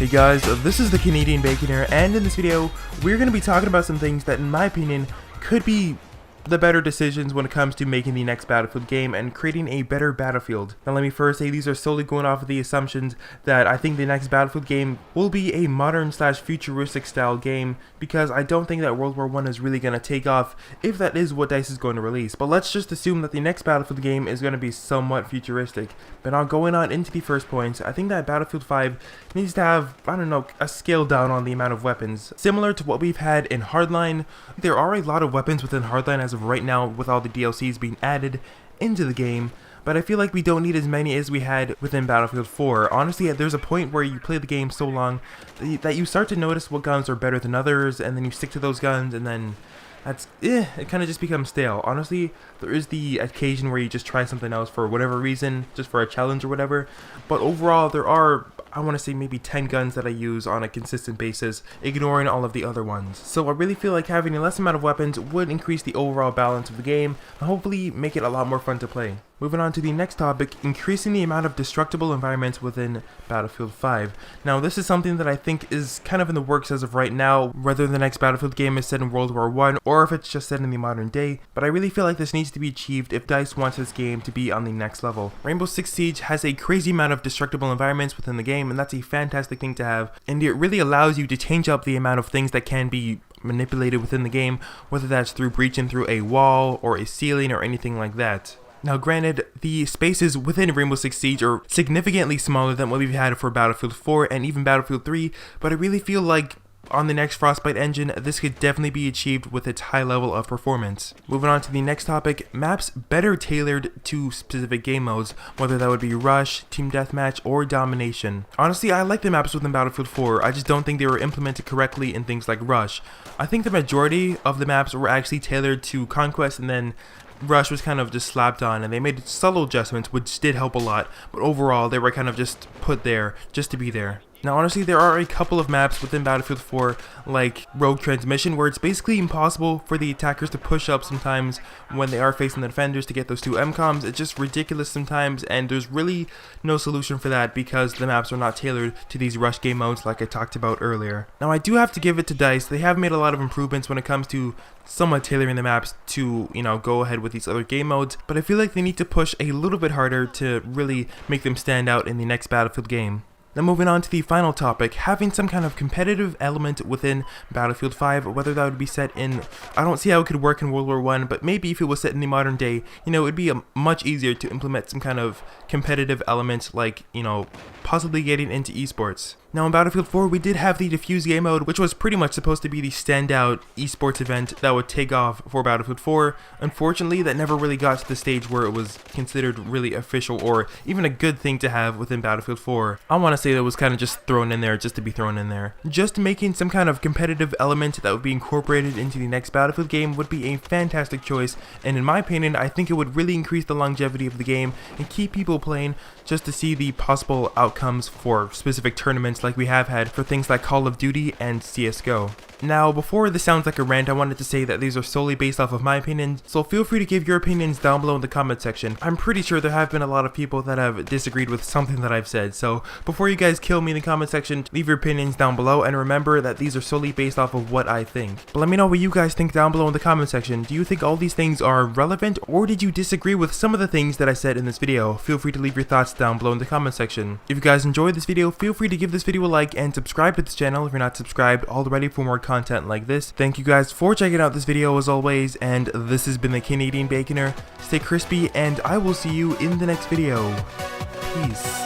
Hey guys, this is the Canadian Baconer, and in this video, we're going to be talking about some things that, in my opinion, could be the better decisions when it comes to making the next Battlefield game and creating a better Battlefield. Now let me first say these are solely going off of the assumptions that I think the next Battlefield game will be a modern / futuristic style game, because I don't think that World War I is really going to take off if that is what DICE is going to release. But let's just assume that the next Battlefield game is going to be somewhat futuristic. But now going on into the first point, I think that Battlefield 5 needs to have, I don't know, a scale down on the amount of weapons. Similar to what we've had in Hardline, there are a lot of weapons within Hardline as of right now with all the DLCs being added into the game, but I feel like we don't need as many as we had within Battlefield 4. Honestly, there's a point where you play the game so long that you start to notice what guns are better than others, and then you stick to those guns, and then it kind of just becomes stale. Honestly, there is the occasion where you just try something else for whatever reason, just for a challenge or whatever, but overall there are, I want to say, maybe 10 guns that I use on a consistent basis, ignoring all of the other ones. So I really feel like having a less amount of weapons would increase the overall balance of the game, and hopefully make it a lot more fun to play. Moving on to the next topic, increasing the amount of destructible environments within Battlefield 5. Now this is something that I think is kind of in the works as of right now, whether the next Battlefield game is set in World War I or if it's just set in the modern day, but I really feel like this needs to be achieved if DICE wants this game to be on the next level. Rainbow Six Siege has a crazy amount of destructible environments within the game, and that's a fantastic thing to have, and it really allows you to change up the amount of things that can be manipulated within the game, whether that's through breaching through a wall or a ceiling or anything like that. Now granted, the spaces within Rainbow Six Siege are significantly smaller than what we've had for Battlefield 4 and even Battlefield 3, but I really feel like on the next Frostbite engine, this could definitely be achieved with its high level of performance. Moving on to the next topic, maps better tailored to specific game modes, whether that would be Rush, Team Deathmatch, or Domination. Honestly, I like the maps within Battlefield 4, I just don't think they were implemented correctly in things like Rush. I think the majority of the maps were actually tailored to Conquest, and then Rush was kind of just slapped on, and they made subtle adjustments which did help a lot, but overall they were kind of just put there just to be there. Now honestly, there are a couple of maps within Battlefield 4, like Rogue Transmission, where it's basically impossible for the attackers to push up sometimes when they are facing the defenders to get those two MCOMs. It's just ridiculous sometimes, and there's really no solution for that because the maps are not tailored to these rush game modes like I talked about earlier. Now I do have to give it to DICE. They have made a lot of improvements when it comes to somewhat tailoring the maps to, go ahead with these other game modes, but I feel like they need to push a little bit harder to really make them stand out in the next Battlefield game. Now moving on to the final topic, having some kind of competitive element within Battlefield 5, whether that would be set in, I don't see how it could work in World War I, but maybe if it was set in the modern day, it would be much easier to implement some kind of competitive element, like, possibly getting into esports. Now in Battlefield 4, we did have the Diffuse game mode, which was pretty much supposed to be the standout esports event that would take off for Battlefield 4. Unfortunately, that never really got to the stage where it was considered really official or even a good thing to have within Battlefield 4. I want to say that was kind of just thrown in there just to be thrown in there. Just making some kind of competitive element that would be incorporated into the next Battlefield game would be a fantastic choice, and in my opinion, I think it would really increase the longevity of the game and keep people playing just to see the possible outcomes for specific tournaments like we have had for things like Call of Duty and CSGO. Now, before this sounds like a rant, I wanted to say that these are solely based off of my opinions, so feel free to give your opinions down below in the comment section. I'm pretty sure there have been a lot of people that have disagreed with something that I've said, so before you guys kill me in the comment section, leave your opinions down below, and remember that these are solely based off of what I think. But let me know what you guys think down below in the comment section. Do you think all these things are relevant, or did you disagree with some of the things that I said in this video? Feel free to leave your thoughts down below in the comment section. If you guys enjoyed this video, feel free to give this video a like and subscribe to this channel if you're not subscribed already for more content like this. Thank you guys for checking out this video as always, and this has been the Canadian Baconer. Stay crispy, and I will see you in the next video. Peace.